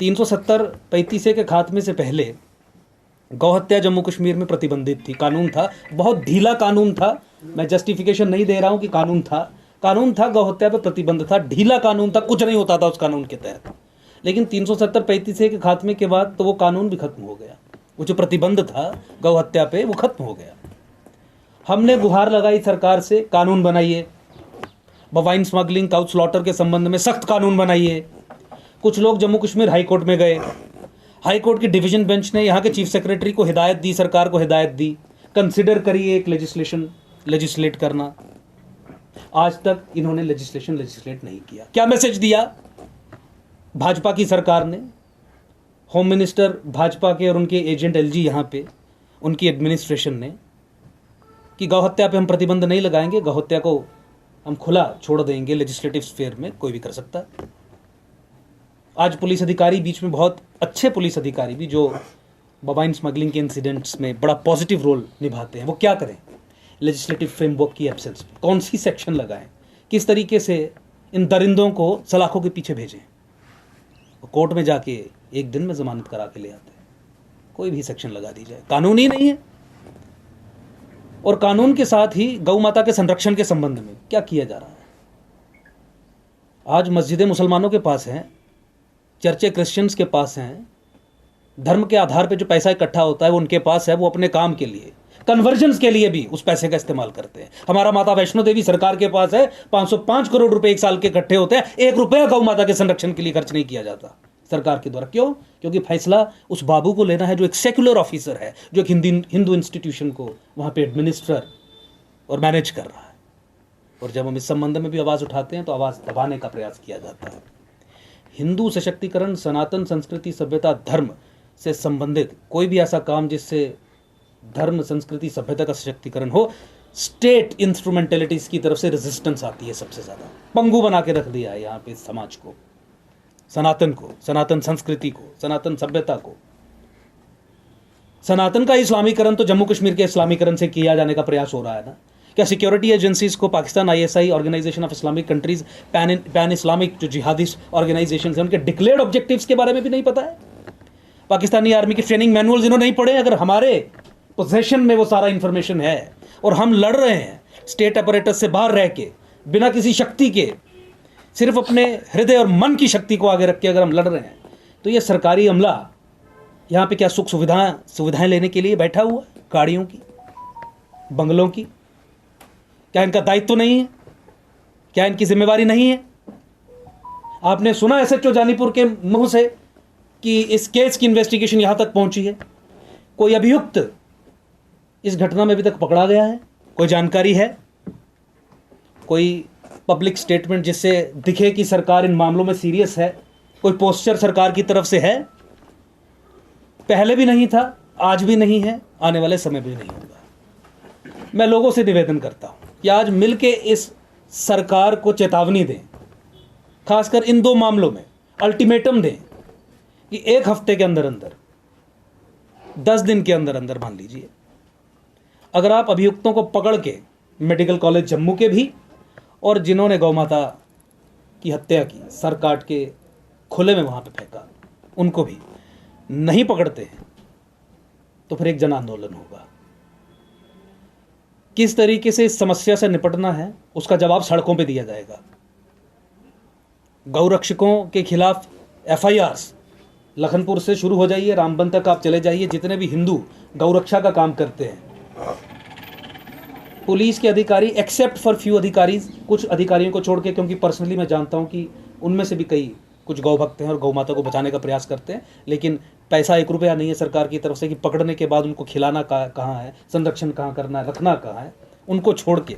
370-35 के खात्मे से पहले गौहत्या जम्मू कश्मीर में प्रतिबंधित थी। कानून था, बहुत ढीला कानून था। मैं जस्टिफिकेशन नहीं दे रहा हूं कि कानून था, गौहत्या पे प्रतिबंध था, ढीला कानून था, कुछ नहीं होता था उस कानून के तहत। लेकिन 370-35 के खात्मे के बाद तो वो कानून भी खत्म हो गया, वो जो प्रतिबंध था गौहत्या पे वो खत्म हो गया। हमने गुहार लगाई सरकार से, कानून बनाइए, बवाइन स्मगलिंग, काउ स्लॉटर के संबंध में सख्त कानून बनाइए। कुछ लोग जम्मू कश्मीर हाई कोर्ट में गए, हाई कोर्ट की डिवीजन बेंच ने यहाँ के चीफ सेक्रेटरी को हिदायत दी, सरकार को हिदायत दी, कंसिडर करिए एक लेजिस्लेट करना। आज तक इन्होंने लेजिस्लेट नहीं किया। क्या मैसेज दिया भाजपा की सरकार ने? होम मिनिस्टर भाजपा के और उनके एजेंट एलजी यहाँ पे, उनकी एडमिनिस्ट्रेशन ने, कि गौहत्या पे हम प्रतिबंध नहीं लगाएंगे, गौहत्या को हम खुला छोड़ देंगे, लेजिस्लेटिव स्फीयर में कोई भी कर सकता है। आज पुलिस अधिकारी, बीच में बहुत अच्छे पुलिस अधिकारी भी जो बवाइन स्मगलिंग के इंसिडेंट्स में बड़ा पॉजिटिव रोल निभाते हैं, वो क्या करें? लेजिस्लेटिव फ्रेमवर्क की एब्सेंस में कौन सी सेक्शन लगाएं, किस तरीके से इन दरिंदों को सलाखों के पीछे भेजें? वो कोर्ट में जाके एक दिन में जमानत करा के ले आते हैं। कोई भी सेक्शन लगा दी जाए, कानून ही नहीं है। और कानून के साथ ही गौ माता के संरक्षण के संबंध में क्या किया जा रहा है? आज मस्जिदें मुसलमानों के पास हैं, चर्चे क्रिश्चियंस के पास हैं, धर्म के आधार पे जो पैसा इकट्ठा होता है वो उनके पास है, वो अपने काम के लिए, कन्वर्जन्स के लिए भी उस पैसे का इस्तेमाल करते हैं। हमारा माता वैष्णो देवी सरकार के पास है, 505 करोड़ रुपए एक साल के इकट्ठे होते हैं, 1 रुपया गौ माता के संरक्षण के लिए खर्च नहीं किया जाता सरकार के द्वारा। क्यों? क्योंकि फैसला उस बाबू को लेना है जो एक सेक्युलर ऑफिसर है, जो एक हिंदू इंस्टीट्यूशन को वहाँ पे एडमिनिस्टर और मैनेज कर रहा है। और जब हम इस संबंध में भी आवाज़ उठाते हैं तो आवाज़ दबाने का प्रयास किया जाता है। हिंदू सशक्तिकरण, सनातन संस्कृति, सभ्यता, धर्म से संबंधित कोई भी ऐसा काम जिससे धर्म, संस्कृति, सभ्यता का सशक्तिकरण हो, स्टेट इंस्ट्रूमेंटेलिटीज की तरफ से रेजिस्टेंस आती है सबसे ज्यादा। पंगु बना के रख दिया है यहाँ पे समाज को, सनातन को, सनातन संस्कृति को, सनातन सभ्यता को। सनातन का इस्लामीकरण तो जम्मू कश्मीर के इस्लामीकरण से किया जाने का प्रयास हो रहा है ना। क्या सिक्योरिटी एजेंसीज को Pakistan ISI, organisation of Islamic countries, pan Islamic जो जिहादिस्ट ऑर्गेनाइजेशन है, उनके डिक्लेयर्ड ऑब्जेक्टिव्स के बारे में भी नहीं पता है? पाकिस्तानी आर्मी की ट्रेनिंग मैनुअल्स इन्होंने नहीं पढ़े? अगर हमारे पोजेशन में वो सारा इंफॉर्मेशन है और हम लड़ रहे हैं स्टेट अपरेटस से बाहर रह के, बिना किसी शक्ति के, सिर्फ अपने हृदय और मन की शक्ति को आगे रख के अगर हम लड़ रहे हैं, तो ये सरकारी अमला यहाँ पे क्या सुख सुविधाएं लेने के लिए बैठा हुआ है? गाड़ियों की, बंगलों की? क्या इनका दायित्व नहीं है? क्या इनकी जिम्मेवारी नहीं है? आपने सुना SHO जानीपुर के मुंह से कि इस केस की इन्वेस्टिगेशन यहां तक पहुंची है? कोई अभियुक्त इस घटना में अभी तक पकड़ा गया है? कोई जानकारी है? कोई पब्लिक स्टेटमेंट जिससे दिखे कि सरकार इन मामलों में सीरियस है? कोई पोस्चर सरकार की तरफ से है? पहले भी नहीं था, आज भी नहीं है, आने वाले समय भी नहीं होगा। मैं लोगों से निवेदन करता हूं कि आज मिलके इस सरकार को चेतावनी दें, खासकर इन 2 मामलों में अल्टीमेटम दें कि 1 हफ्ते के अंदर अंदर, 10 दिन के अंदर अंदर मान लीजिए, अगर आप अभियुक्तों को पकड़ के, मेडिकल कॉलेज जम्मू के भी और जिन्होंने गौ माता की हत्या की, सर काट के खुले में वहां पे फेंका, उनको भी नहीं पकड़ते हैं तो फिर एक जन आंदोलन होगा। किस तरीके से इस समस्या से निपटना है उसका जवाब सड़कों पे दिया जाएगा। गौरक्षकों के खिलाफ FIRs लखनपुर से शुरू हो जाइए, रामबन तक आप चले जाइए, जितने भी हिंदू गौरक्षा का काम करते हैं, पुलिस के अधिकारी, एक्सेप्ट फॉर फ्यू अधिकारी, कुछ अधिकारियों को छोड़ के, क्योंकि पर्सनली मैं जानता हूं कि उनमें से भी कई कुछ गौ भक्त हैं और गौ माता को बचाने का प्रयास करते हैं, लेकिन पैसा 1 रुपया नहीं है सरकार की तरफ से कि पकड़ने के बाद उनको खिलाना कहाँ है, संरक्षण कहाँ करना है, रखना कहाँ है, उनको छोड़ के